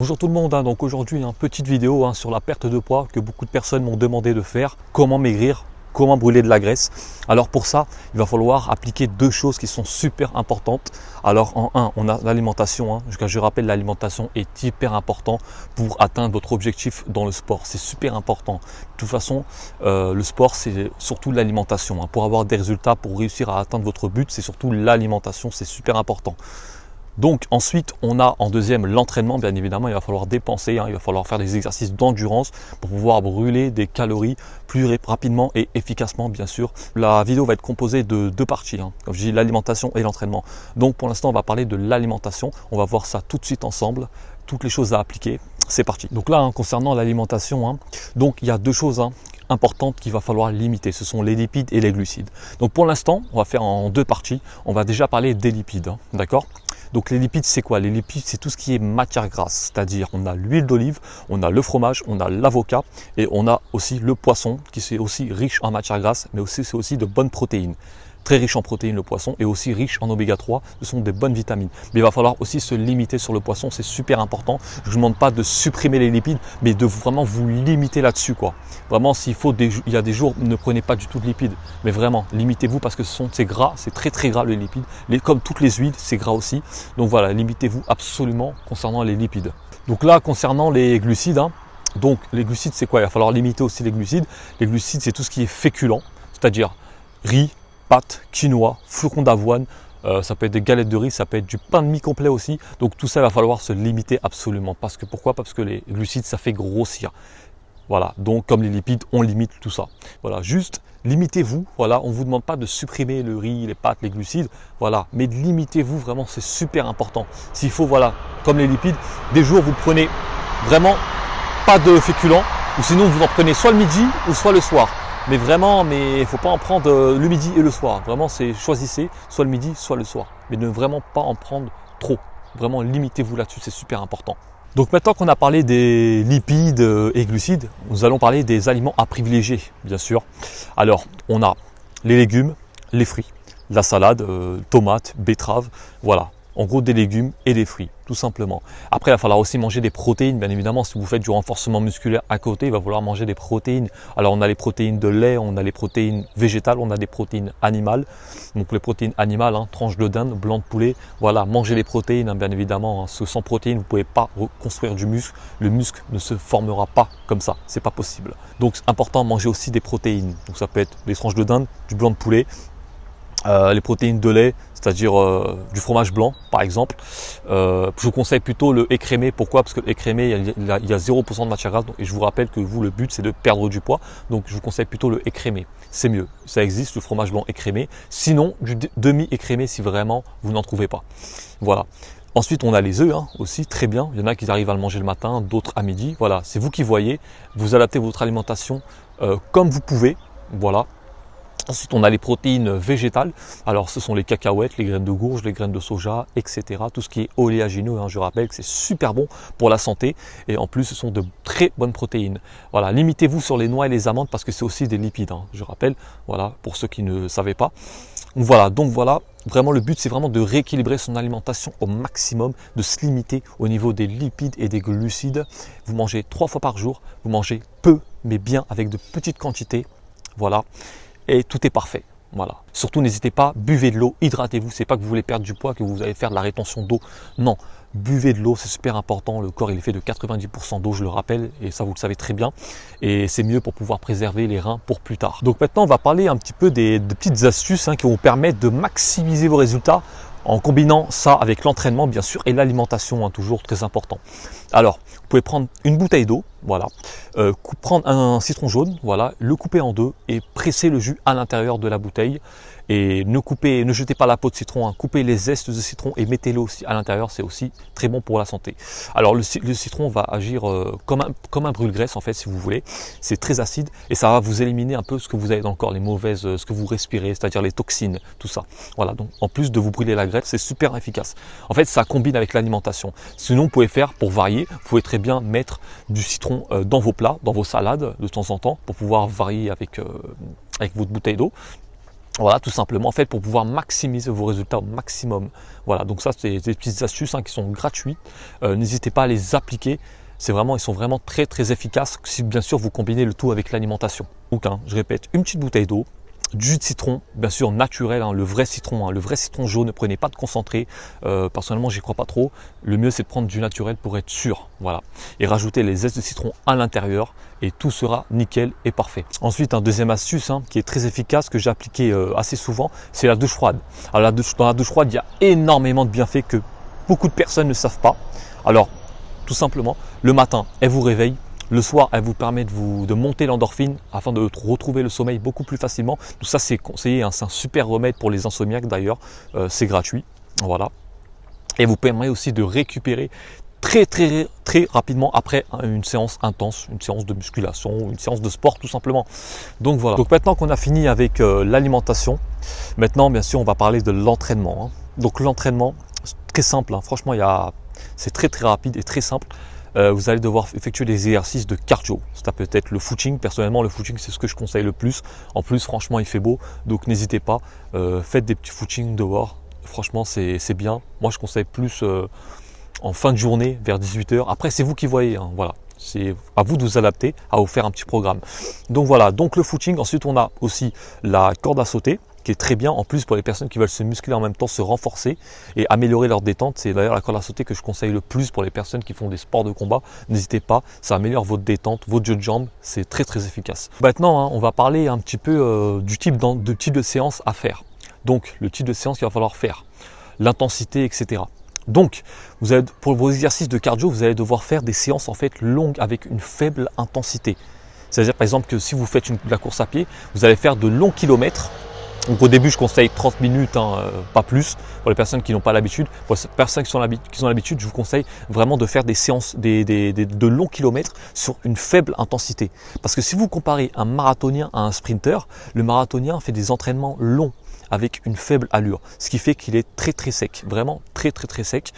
Bonjour tout le monde, donc aujourd'hui une petite vidéo sur la perte de poids que beaucoup de personnes m'ont demandé de faire. Comment maigrir, comment brûler de la graisse. Alors pour ça, il va falloir appliquer deux choses qui sont super importantes. Alors en un, on a l'alimentation. Je rappelle, l'alimentation est hyper important pour atteindre votre objectif dans le sport. C'est super important. De toute façon, le sport c'est surtout l'alimentation. Pour avoir des résultats, pour réussir à atteindre votre but, c'est surtout l'alimentation, c'est super important. Donc ensuite, on a en deuxième l'entraînement. Bien évidemment, il va falloir dépenser, il va falloir faire des exercices d'endurance pour pouvoir brûler des calories plus rapidement et efficacement, bien sûr. La vidéo va être composée de deux parties, comme je dis, l'alimentation et l'entraînement. Donc pour l'instant, on va parler de l'alimentation. On va voir ça tout de suite ensemble, toutes les choses à appliquer. C'est parti. Donc là, concernant l'alimentation, donc il y a deux choses importantes qu'il va falloir limiter, ce sont les lipides et les glucides. Donc pour l'instant, on va faire en deux parties. On va déjà parler des lipides, d'accord? Donc les lipides, c'est quoi? Les lipides, c'est tout ce qui est matière grasse, c'est-à-dire on a l'huile d'olive, on a le fromage, on a l'avocat et on a aussi le poisson qui est aussi riche en matière grasse, mais aussi c'est aussi de bonnes protéines. Très riche en protéines le poisson et aussi riche en oméga 3, ce sont des bonnes vitamines. Mais il va falloir aussi se limiter sur le poisson, c'est super important. Je ne vous demande pas de supprimer les lipides, mais de vraiment vous limiter là-dessus, quoi. Vraiment, s'il faut, il y a des jours, ne prenez pas du tout de lipides, mais vraiment, limitez-vous parce que c'est gras, c'est très très gras les lipides. Comme toutes les huiles, c'est gras aussi. Donc voilà, limitez-vous absolument concernant les lipides. Donc là, concernant les glucides, donc les glucides, c'est quoi? Il va falloir limiter aussi les glucides. Les glucides, c'est tout ce qui est féculent, c'est-à-dire riz, pâtes, quinoa, flocons d'avoine, ça peut être des galettes de riz, ça peut être du pain de mie complet aussi. Donc tout ça, il va falloir se limiter absolument. Pourquoi? Parce que les glucides, ça fait grossir. Voilà, donc comme les lipides, on limite tout ça. Voilà, juste limitez-vous. Voilà, on ne vous demande pas de supprimer le riz, les pâtes, les glucides. Voilà, mais limitez-vous vraiment, c'est super important. S'il faut, voilà, comme les lipides, des jours vous prenez vraiment pas de féculents, ou sinon vous en prenez soit le midi ou soit le soir. Mais vraiment, il ne faut pas en prendre le midi et le soir. Vraiment, choisissez soit le midi, soit le soir. Mais ne vraiment pas en prendre trop. Vraiment, limitez-vous là-dessus, c'est super important. Donc maintenant qu'on a parlé des lipides et glucides, nous allons parler des aliments à privilégier, bien sûr. Alors, on a les légumes, les fruits, la salade, tomates, betteraves, voilà. En gros, des légumes et des fruits, tout simplement. Après, il va falloir aussi manger des protéines. Bien évidemment, si vous faites du renforcement musculaire à côté, il va falloir manger des protéines. Alors, on a les protéines de lait, on a les protéines végétales, on a des protéines animales. Donc, les protéines animales, tranche de dinde, blanc de poulet. Voilà, mangez les protéines, bien évidemment. Parce que sans protéines, vous ne pouvez pas reconstruire du muscle. Le muscle ne se formera pas comme ça. C'est pas possible. Donc, c'est important de manger aussi des protéines. Donc, ça peut être des tranches de dinde, du blanc de poulet. Les protéines de lait, c'est-à-dire du fromage blanc par exemple. Je vous conseille plutôt le écrémé. Pourquoi? Parce que l'écrémé, il y a 0% de matière grasse. Et je vous rappelle que vous, le but c'est de perdre du poids. Donc je vous conseille plutôt le écrémé. C'est mieux. Ça existe, le fromage blanc écrémé. Sinon, du demi-écrémé si vraiment vous n'en trouvez pas. Voilà. Ensuite, on a les œufs aussi, très bien. Il y en a qui arrivent à le manger le matin, d'autres à midi. Voilà, c'est vous qui voyez. Vous adaptez votre alimentation comme vous pouvez. Voilà. Ensuite, on a les protéines végétales. Alors, ce sont les cacahuètes, les graines de gourge, les graines de soja, etc. Tout ce qui est oléagineux, je rappelle que c'est super bon pour la santé. Et en plus, ce sont de très bonnes protéines. Voilà, limitez-vous sur les noix et les amandes parce que c'est aussi des lipides. Je rappelle, voilà, pour ceux qui ne savaient pas. Donc voilà, vraiment le but, c'est vraiment de rééquilibrer son alimentation au maximum, de se limiter au niveau des lipides et des glucides. Vous mangez 3 fois par jour, vous mangez peu, mais bien avec de petites quantités. Voilà. Et tout est parfait. Voilà. Surtout, n'hésitez pas, buvez de l'eau, hydratez-vous. C'est pas que vous voulez perdre du poids, que vous allez faire de la rétention d'eau. Non, buvez de l'eau, c'est super important. Le corps, il est fait de 90% d'eau, je le rappelle, et ça, vous le savez très bien. Et c'est mieux pour pouvoir préserver les reins pour plus tard. Donc maintenant, on va parler un petit peu de petites astuces qui vont vous permettre de maximiser vos résultats en combinant ça avec l'entraînement, bien sûr, et l'alimentation, toujours très important. Alors, vous pouvez prendre une bouteille d'eau, voilà, prendre un citron jaune, voilà, le couper en deux et presser le jus à l'intérieur de la bouteille. Et ne jetez pas la peau de citron, coupez les zestes de citron et mettez-le aussi à l'intérieur, c'est aussi très bon pour la santé. Alors le citron va agir comme un brûle-graisse en fait, si vous voulez. C'est très acide et ça va vous éliminer un peu ce que vous avez dans le corps, les mauvaises, ce que vous respirez, c'est-à-dire les toxines, tout ça. Voilà, donc en plus de vous brûler la graisse, c'est super efficace. En fait, ça combine avec l'alimentation. Sinon, vous pouvez faire, pour varier, vous pouvez très bien mettre du citron dans vos plats, dans vos salades de temps en temps, pour pouvoir varier avec votre bouteille d'eau. Voilà, tout simplement, en fait, pour pouvoir maximiser vos résultats au maximum. Voilà, donc ça, c'est des petites astuces qui sont gratuites. N'hésitez pas à les appliquer. Ils sont vraiment très très efficaces si bien sûr vous combinez le tout avec l'alimentation. Donc, je répète, une petite bouteille d'eau, du jus de citron, bien sûr naturel, le vrai citron jaune, ne prenez pas de concentré, personnellement j'y crois pas trop, le mieux c'est de prendre du naturel pour être sûr, voilà, et rajouter les zestes de citron à l'intérieur et tout sera nickel et parfait. Ensuite, un deuxième astuce qui est très efficace, que j'ai appliqué assez souvent, c'est la douche froide. Alors dans la douche froide, il y a énormément de bienfaits que beaucoup de personnes ne savent pas. Alors tout simplement, le matin, elle vous réveille. Le soir, elle vous permet de monter l'endorphine afin de retrouver le sommeil beaucoup plus facilement. Tout ça, c'est conseillé, c'est un super remède pour les insomniaques d'ailleurs. C'est gratuit, voilà. Et vous permet aussi de récupérer très rapidement après une séance intense, une séance de musculation, une séance de sport tout simplement. Donc voilà. Donc maintenant qu'on a fini avec l'alimentation, maintenant bien sûr on va parler de l'entraînement. Donc l'entraînement, c'est très simple. Franchement, c'est très rapide et très simple. Vous allez devoir effectuer des exercices de cardio. Ça peut être le footing. Personnellement, le footing, c'est ce que je conseille le plus. En plus, franchement, il fait beau. Donc, n'hésitez pas. Faites des petits footings dehors. Franchement, c'est bien. Moi, je conseille plus en fin de journée, vers 18h. Après, c'est vous qui voyez. Voilà. C'est à vous de vous adapter, à vous faire un petit programme. Donc, voilà. Donc, le footing. Ensuite, on a aussi la corde à sauter, qui est très bien en plus pour les personnes qui veulent se muscler en même temps, se renforcer et améliorer leur détente. C'est d'ailleurs la corde à sauter que je conseille le plus pour les personnes qui font des sports de combat. N'hésitez pas, ça améliore votre détente, votre jeu de jambes, c'est très efficace. Maintenant, on va parler un petit peu du type de séance à faire. Donc le type de séance qu'il va falloir faire, l'intensité, etc. Donc, pour vos exercices de cardio, vous allez devoir faire des séances en fait longues avec une faible intensité. C'est-à-dire par exemple que si vous faites de la course à pied, vous allez faire de longs kilomètres. Donc au début, je conseille 30 minutes, pas plus, pour les personnes qui n'ont pas l'habitude. Pour les personnes qui ont l'habitude, je vous conseille vraiment de faire des séances de longs kilomètres sur une faible intensité. Parce que si vous comparez un marathonien à un sprinter, le marathonien fait des entraînements longs avec une faible allure. Ce qui fait qu'il est très sec, vraiment très sec.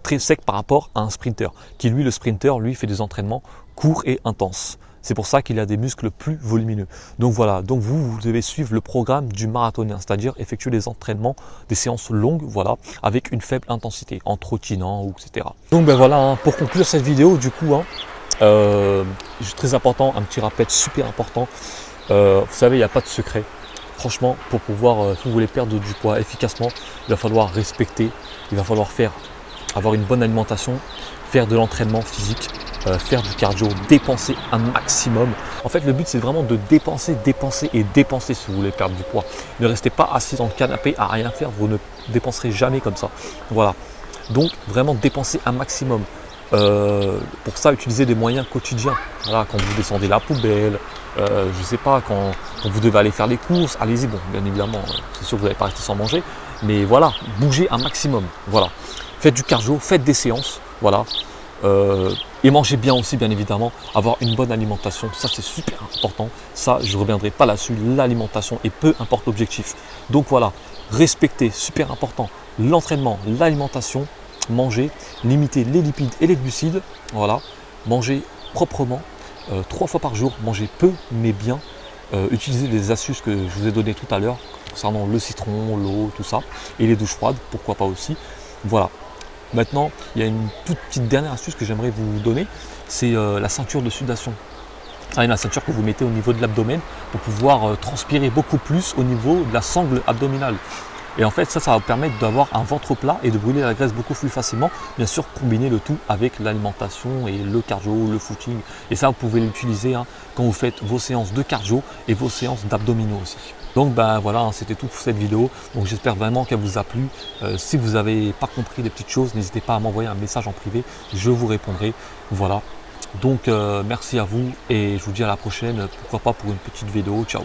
Très sec par rapport à un sprinter. Le sprinter, lui, fait des entraînements courts et intenses. C'est pour ça qu'il a des muscles plus volumineux. Donc voilà, donc vous devez suivre le programme du marathonien, c'est-à-dire effectuer des entraînements, des séances longues, voilà, avec une faible intensité, en trottinant, etc. Donc ben voilà, pour conclure cette vidéo, du coup, très important, un petit rappel super important. Vous savez, il n'y a pas de secret. Franchement, pour pouvoir, si vous voulez perdre du poids efficacement, il va falloir respecter, il va falloir avoir une bonne alimentation, faire de l'entraînement physique, faire du cardio, dépenser un maximum. En fait, le but, c'est vraiment de dépenser si vous voulez perdre du poids. Ne restez pas assis dans le canapé à rien faire, vous ne dépenserez jamais comme ça. Voilà. Donc, vraiment dépenser un maximum. Pour ça, utilisez des moyens quotidiens. Voilà, quand vous descendez la poubelle, je sais pas, quand vous devez aller faire les courses, allez-y. Bon, bien évidemment, c'est sûr que vous n'allez pas rester sans manger, mais voilà, bougez un maximum. Voilà. Faites du cardio, faites des séances, voilà. Et mangez bien aussi, bien évidemment, avoir une bonne alimentation, ça c'est super important, ça je ne reviendrai pas là-dessus, l'alimentation et peu importe l'objectif. Donc voilà, respectez, super important, l'entraînement, l'alimentation, manger, limiter les lipides et les glucides, voilà, manger proprement, 3 fois par jour, manger peu mais bien, utilisez les astuces que je vous ai données tout à l'heure, concernant le citron, l'eau, tout ça, et les douches froides, pourquoi pas aussi, voilà. Maintenant, il y a une toute petite dernière astuce que j'aimerais vous donner, c'est la ceinture de sudation. C'est la ceinture que vous mettez au niveau de l'abdomen pour pouvoir transpirer beaucoup plus au niveau de la sangle abdominale. Et en fait, ça va vous permettre d'avoir un ventre plat et de brûler la graisse beaucoup plus facilement. Bien sûr, combiner le tout avec l'alimentation et le cardio, le footing. Et ça, vous pouvez l'utiliser quand vous faites vos séances de cardio et vos séances d'abdominaux aussi. Donc ben voilà, c'était tout pour cette vidéo. Donc j'espère vraiment qu'elle vous a plu. Si vous n'avez pas compris des petites choses, n'hésitez pas à m'envoyer un message en privé. Je vous répondrai. Voilà. Donc merci à vous et je vous dis à la prochaine. Pourquoi pas pour une petite vidéo. Ciao.